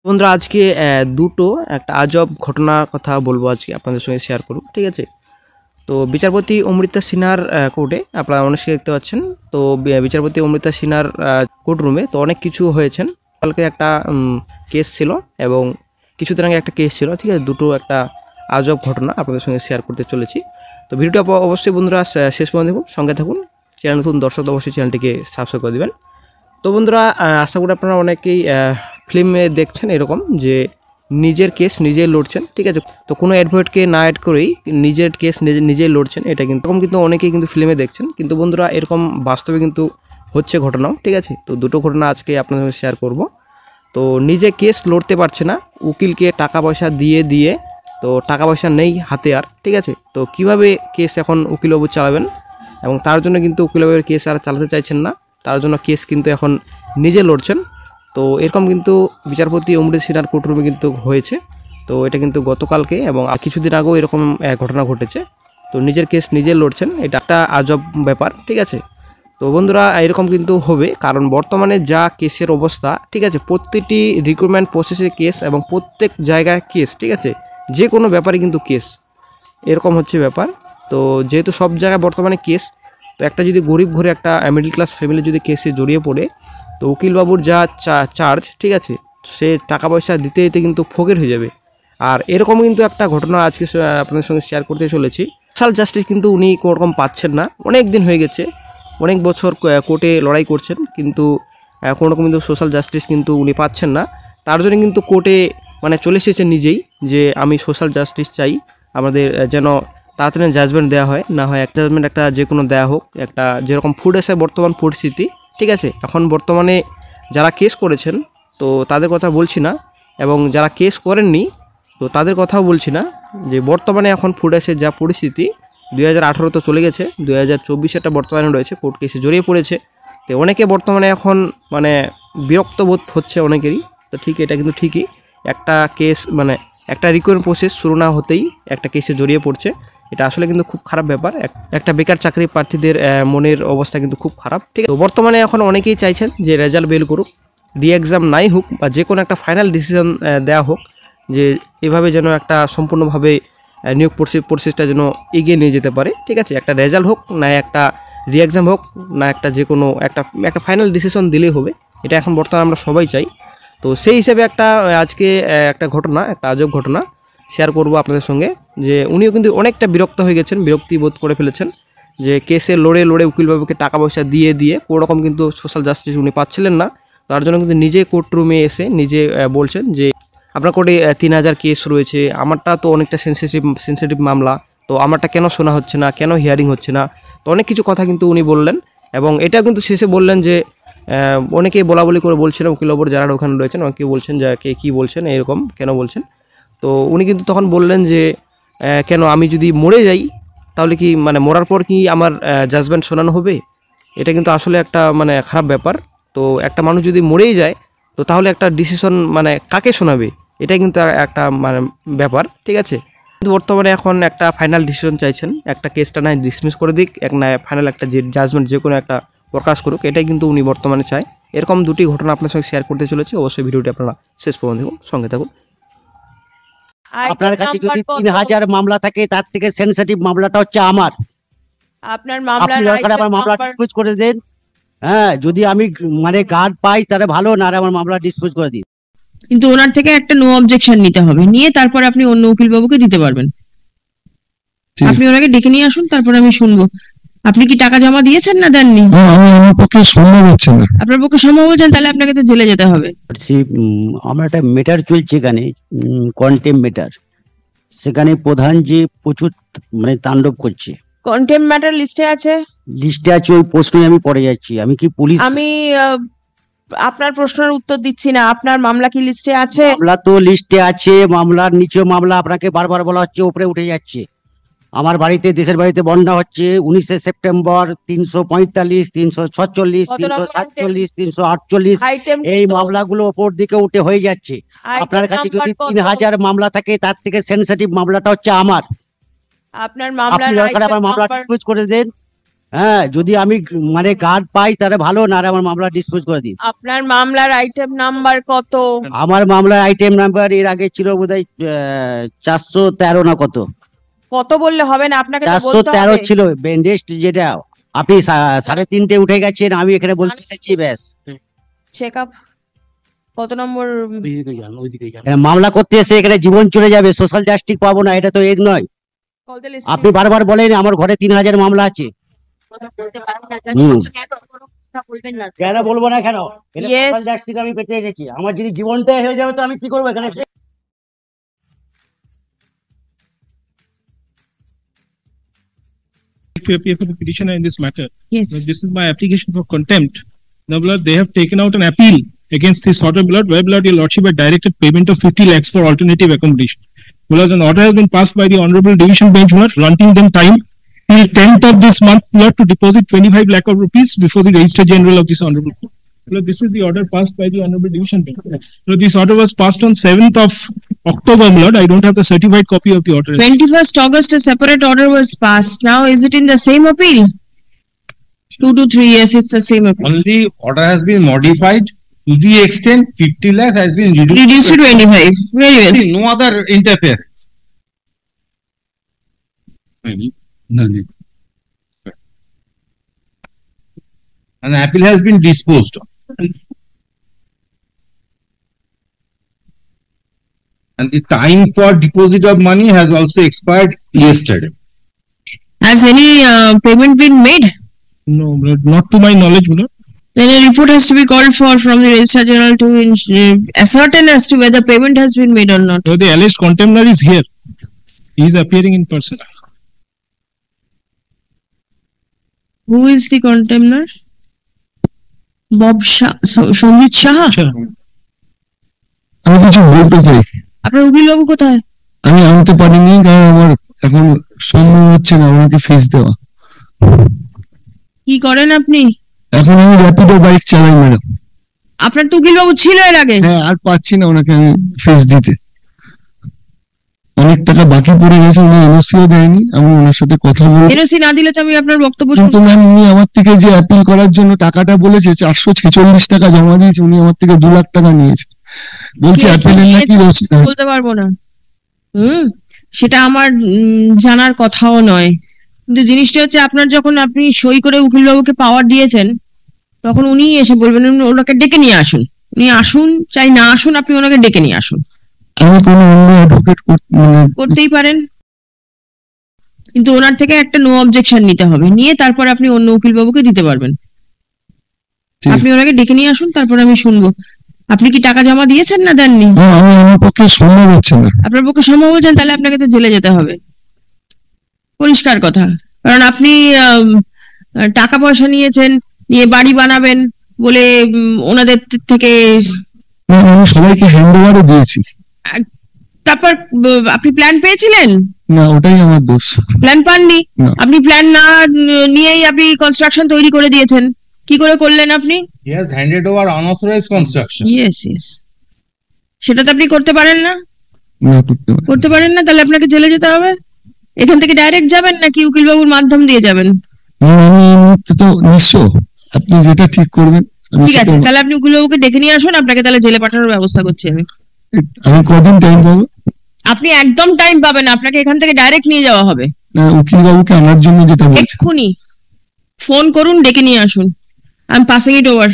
বন্ধুরা আজকে দুটো একটা আজব ঘটনার কথা বলবো আজকে আপনাদের সঙ্গে শেয়ার করব, ঠিক আছে। তো বিচারপতি অমৃতা সিনহার কোর্টে আপনারা অনেকে দেখতে পাচ্ছেন। তো বিচারপতি অমৃতা সিনহার কোর্ট রুমে তো অনেক কিছু হয়েছেন। কালকে একটা কেস ছিল এবং কিছুদিন আগে একটা কেস ছিল, ঠিক আছে। দুটো একটা আজব ঘটনা আপনাদের সঙ্গে শেয়ার করতে চলেছি। তো ভিডিওটা অবশ্যই বন্ধুরা শেষ পর্যন্ত দেখুন, সঙ্গে থাকুন। চ্যানেল নতুন দর্শক অবশ্যই চ্যানেলটিকে সাবস্ক্রাইব করে দেবেন। তো বন্ধুরা আশা করি আপনারা অনেকেই ফিল্মে দেখছেন এরকম যে নিজের কেস নিজেই লড়ছেন, ঠিক আছে। তো কোনো অ্যাডভোকেটকে না অ্যাড করেই নিজের কেস নিজেই লড়ছেন, এটা কিন্তু এরকম কিন্তু অনেকেই কিন্তু ফিল্মে দেখছেন, কিন্তু বন্ধুরা এরকম বাস্তবে কিন্তু হচ্ছে ঘটনাও, ঠিক আছে। তো দুটো ঘটনা আজকে আপনাদের সঙ্গে শেয়ার করব। তো নিজে কেস লড়তে পারছে না, উকিলকে টাকা পয়সা দিয়ে দিয়ে তো টাকা পয়সা নেই হাতে আর, ঠিক আছে। তো কিভাবে কেস এখন উকিলবাবু চালাবেন এবং তার জন্য কিন্তু উকিলবাবুর কেস আর চালাতে চাইছেন না, তার জন্য কেস কিন্তু এখন নিজে লড়ছেন। তো এরকম কিন্তু বিচারপতি অমৃত সিনহার কোর্টরুমে কিন্তু হয়েছে। তো এটা কিন্তু গতকালকে এবং কিছুদিন আগেও এরকম ঘটনা ঘটেছে। তো নিজের কেস নিজে লড়ছেন, এটা একটা আজব ব্যাপার, ঠিক আছে। তো বন্ধুরা এরকম কিন্তু হবে, কারণ বর্তমানে যা কেসের অবস্থা, ঠিক আছে, প্রতিটি রিক্রুটমেন্ট প্রসেসে কেস এবং প্রত্যেক জায়গায় কেস, ঠিক আছে, যে কোনো ব্যাপারে কিন্তু কেস, এরকম হচ্ছে ব্যাপার। তো যেহেতু সব জায়গায় বর্তমানে কেস, তো একটা যদি গরিব ঘরে একটা মিডল ক্লাস ফ্যামিলি যদি কেসে জড়িয়ে পড়ে, তো উকিলবাবুর যা চার্জ, ঠিক আছে, সে টাকা পয়সা দিতে দিতে কিন্তু ফকির হয়ে যাবে। আর এরকম কিন্তু একটা ঘটনা আজকে আপনাদের সঙ্গে শেয়ার করতে চলেছি। সোশ্যাল জাস্টিস কিন্তু উনি কোনোরকম পাচ্ছেন না, অনেক দিন হয়ে গেছে, অনেক বছর কোর্টে লড়াই করছেন, কিন্তু কোনোরকম কিন্তু সোশ্যাল জাস্টিস কিন্তু উনি পাচ্ছেন না। তার জন্য কিন্তু কোর্টে মানে চলে এসেছেন নিজেই যে আমি সোশ্যাল জাস্টিস চাই, আমাদের যেন তাড়াতাড়ি জাজমেন্ট দেওয়া হয়, না হয় একটা জাজমেন্ট একটা যে কোনো দেওয়া হোক, একটা যেরকম ফুড এসে বর্তমান পরিস্থিতি, ঠিক আছে। এখন বর্তমানে যারা কেস করেছেন তো তাদের কথা বলছি না, এবং যারা কেস করেননি তো তাদের কথাও বলছি না, যে বর্তমানে এখন ফুড এসে যা পরিস্থিতি, 2018 তো চলে গেছে, 2024 বর্তমানে রয়েছে, কোর্ট কেসে জড়িয়ে পড়েছে। তো অনেকে বর্তমানে এখন মানে বিরক্ত বোধ হচ্ছে অনেকেরই। তো ঠিক, এটা কিন্তু ঠিকই, একটা কেস মানে একটা রিকোয়ারিং প্রসেস শুরু না হতেই একটা কেসে জড়িয়ে পড়ছে, এটা আসলে কিন্তু খুব খারাপ ব্যাপার। একটা বেকার চাকরি প্রার্থীদের মনের অবস্থা কিন্তু খুব খারাপ, ঠিক আছে। তো বর্তমানে এখন অনেকেই চাইছেন যে রেজাল্ট বের করুক, রি এক্সাম নাই হোক, বা যে কোনো একটা ফাইনাল ডিসিশন দেওয়া হোক, যে এভাবে যেন একটা সম্পূর্ণভাবে নিয়োগ প্রসেসটা যেন এগিয়ে নিয়ে যেতে পারে, ঠিক আছে। একটা রেজাল্ট হোক, না একটা রি এক্সাম হোক, না একটা যে কোনো একটা ফাইনাল ডিসিশন দিলেই হবে, এটা এখন বর্তমানে আমরা সবাই চাই। তো সেই হিসেবে একটা আজকে একটা ঘটনা, একটা আজব ঘটনা শেয়ার করব আপনাদের সঙ্গে, যে উনিও কিন্তু অনেকটা বিরক্ত হয়ে গেছেন, বিরক্তি বোধ করে ফেলেছেন, যে কেসে লড়ে লড়ে উকিলবাবুকে টাকা পয়সা দিয়ে দিয়ে কোনোরকম কিন্তু সোশ্যাল জাস্টিস উনি পাচ্ছিলেন না। তার জন্য কিন্তু নিজে কোর্টরুমে এসে নিজে বলছেন যে আপনার কোর্টে 3000 কেস রয়েছে, আমারটা তো অনেকটা সেন্সিটিভ মামলা, তো আমারটা কেন শোনা হচ্ছে না, কেন হিয়ারিং হচ্ছে না। তো অনেক কিছু কথা কিন্তু উনি বললেন, এবং এটা কিন্তু শেষে বললেন যে অনেকেই বলা বলি করে বলছেন, উকিলবাবুর যারা ওখানে রয়েছেন অনেকেই বলছেন যে কে কী বলছেন, এরকম কেন বলছেন। তো উনি কিন্তু তখন বললেন যে কেন আমি যদি মরে যাই তাহলে কি মানে মরার পর কি আমার জাজমেন্ট শোনানো হবে? এটা কিন্তু আসলে একটা মানে খারাপ ব্যাপার। তো একটা মানুষ যদি মরেই যায় তো তাহলে একটা ডিসিশন মানে কাকে শোনাবে, এটাই কিন্তু একটা মানে ব্যাপার, ঠিক আছে। কিন্তু বর্তমানে এখন একটা ফাইনাল ডিসিশন চাইছেন, একটা কেসটা নয় ডিসমিস করে দিক, এক না ফাইনাল একটা যে জাজমেন্ট যে কোনো একটা প্রকাশ করুক, এটাই কিন্তু উনি বর্তমানে চায়। এরকম দুটি ঘটনা আপনার সঙ্গে শেয়ার করতে চলেছি, অবশ্যই ভিডিওটি আপনারা শেষ পর্যন্ত দেখুন, সঙ্গে থাকুন। আপনার কাছে যদি 3000 মামলা থাকে, তার থেকে সেনসিটিভ মামলাটা হচ্ছে আমার। আপনার মামলা আপনি দরকার আমার মামলা ডিসপোজ করে দেন। হ্যাঁ, যদি আমি মানে গার্ড পাই তাহলে ভালো, না আমার মামলা ডিসপোজ করে দিন। কিন্তু ওনার থেকে একটা নো অবজেকশন নিতে হবে, নিয়ে তারপর আপনি অন্য উকিল বাবুকে দিতে পারবেন। আপনি ওনাকে ডেকে নিয়ে আসুন, তারপর আমি শুনবো। আপনি কি টাকা জমা দিয়েছেন না দেননি? আমার পক্ষে সম্ভব হচ্ছে না। আপনার পক্ষে সম্ভব হচ্ছে না, তাহলে আপনাকে তো জেলে যেতে হবে। আমার একটা মেটার চলছে এখানে, কন্টেম মেটার, সেখানে প্রধান যে প্রচুর মানে তাণ্ডব করছে। কন্টেম্প ম্যাটার লিস্টে আছে? লিস্টে আছে, ওই প্রশ্নই আমি পড়ে যাচ্ছি। আমি কি পুলিশ? আমি আপনার প্রশ্নের উত্তর দিচ্ছি না, আপনার মামলা কি লিস্টে আছে? মামলা তো লিস্টে আছে, মামলার নিচে মামলা আপনাকে বারবার বলা হচ্ছে, উপরে উঠে যাচ্ছে। আমার বাড়িতে, দেশের বাড়িতে বন্যা হচ্ছে, 19শে সেপ্টেম্বর 345, 346, 347, 348, এই মামলাগুলো ওপর দিকে উঠে হয়ে যাচ্ছে। আপনার কাছে যদি 3000 মামলা থাকে, তার থেকে সেনসিটিভ মামলাটা হচ্ছে আমার। আপনার মামলা আপনি দরকার আমার মামলা ডিসপোজ করে দেন। হ্যাঁ, যদি আমি মানে গার্ড পাই তাহলে ভালো, না আমার মামলা ডিসপোজ করে দিন। আপনার মামলার আইটেম নাম্বার কত? আমার মামলার আইটেম নাম্বার এর আগে ছিল বোধহয় 413 না কত, কত বললে হবে না, আপনাকে তো বলতে 413 হবে। ছিল বেন্ডেস্ট, যেটা আপনি 3:30 উঠে গেছেন, আমি এখানে বলতে চাইছি ব্যাস। চেকআপ কত নম্বর? মামলা করতে এসে এখানে জীবন চলে যাবে, সোশ্যাল জাস্টিস পাবো না, এটা তো এর নয়। আপনি বারবার বলেন আমার ঘরে 3000 মামলা আছে। কেন বলবো না, কেন? Yes. সোশ্যাল জাস্টিস আমি পেতে এসেছি, আমার যদি জীবনটাই হয়ে যাবে তো আমি কি করবো এখানে? To appear for the petitioner in this matter. Yes. But this is my application for contempt. Now, Lord, they have taken out an appeal against this order, Lord, where, Lord, your Lordship had directed payment of 50 lakhs for alternative accommodation. Lord, an order has been passed by the Honorable Division Bench, Lord, granting them time till 10th of this month, Lord, to deposit 25 lakh of rupees before the Registrar General of this Honorable Court. Lord, this is the order passed by the Honorable Division Bench. Lord, this order was passed on 7th of October, Lord. I don't have the certified copy of the order. 21st August, a separate order was passed. Now, is it in the same appeal? 2 to 3 years, it's the same appeal. Only order has been modified to the extent 50 lakhs has been Reduced to 25. Very well. No other interference. An appeal has been disposed of. And the time for deposit of money has also expired yesterday. Has any payment been made? No, Lord, not to my knowledge, Lord. Then a report has to be called for from the Registrar General to ascertain as to whether payment has been made or not. So the alleged contemptor is here. He is appearing in person. Who is the contemptor? Bob Shah, Sanjit Shah. Sure. আমি কিছু বলতে চাই, আপনার উকিল বাবু কোথায়? আমি আনতে পারিনি কারণ আমার এখন সম্ভব হচ্ছে না ওনাকে ফিস দেওয়া। কি করেন আপনি? এখন আমি র্যাপিডো বাইক চালাই ম্যাডাম। আপনার তো উকিল বাবু ছিল এর আগে। হ্যাঁ, আর পাচ্ছি না ওনাকে আমি ফিস দিতে, অনেক টাকা বাকি পড়ে গেছে, উনি এনওসিও দেয়নি। আমি ওনার সাথে কথা বলবো, এনওসি না দিলে তো আমি আপনার বক্তব্য কিন্তু শুনবো। ম্যাম উনি আমার থেকে যে অ্যাপিল করার জন্য টাকাটা বলেছে 446 টাকা জমা দিয়েছে, উনি আমার থেকে 2 লাখ টাকা নিয়েছে। বলছে কে অ্যাপিলের নাকি নিয়েছে রসিদ আছে। বলতে পারবো না। সেটা আমার জানার কথাও নয়, কিন্তু জিনিসটা হচ্ছে আপনার যখন আপনি সই করে উকিল বাবুকে পাওয়ার দিয়েছেন তখন উনি এসে বলবেন ওনাকে ডেকে নিয়ে আসুন। উনি আসুন চাই না আসুন, আপনি ওনাকে ডেকে নিয়ে আসুন। আমি কোনো অন্য অ্যাডভোকেট করতেই পারেন, কিন্তু ওনার থেকে একটা নো অবজেকশন নিতে হবে, নিয়ে তারপর আপনি অন্য উকিল বাবুকে দিতে পারবেন। ঠিক। আপনি ওনাকে ডেকে নিয়ে আসুন, তারপর আমি শুনবো। আপনি কি টাকা জমা দিয়েছেন না দেননি? আমার পক্ষে সম্ভব হচ্ছে না। আপনার পক্ষে সম্ভব হচ্ছেন, তাহলে আপনাকে তো জেলে যেতে হবে, পরিষ্কার কথা। কারণ আপনি টাকা পয়সা নিয়েছেন, নিয়ে বাড়ি বানাবেন বলে ওনাদের থেকে, না, আমি সবাইকে হ্যান্ড ওভারও দিয়েছি। তারপর আপনি প্ল্যান পেয়েছিলেন? না, ওটাই আমার দোষ। প্ল্যান পাননি? না। আপনি প্ল্যান না নিয়েই আপনি কনস্ট্রাকশন তৈরি করে দিয়েছেন। কি করে করলেন আপনি? He has handed over unauthorized construction. Yes yes, সেটা তো আপনি করতে পারেন না। না, করতে পারি। করতে পারেন না, তাহলে আপনাকে জেলে যেতে হবে। এখান থেকে ডাইরেক্ট যাবেন নাকি উকিল বাবুর মাধ্যম দিয়ে যাবেন? আমি এই মুহূর্তে তো নিঃস্ব, আপনি যেটা ঠিক করবেন আমি ঠিক আছে, সেটা- তাহলে আপনি উকিল বাবুকে ডেকে নিয়ে আসুন, আপনাকে তাহলে জেলে পাঠানোর ব্যবস্থা করছি আমি। আমি কদিন টাইম পাবো? আপনি একদম টাইম পাবেন না, আপনাকে এখান থেকে ডাইরেক্ট নিয়ে যাওয়া হবে। না, উকিল বাবুকে আনার জন্য যেটা বলছি। এক্ষুনি ফোন করুন, ডেকে নিয়ে আসুন। I am passing it over.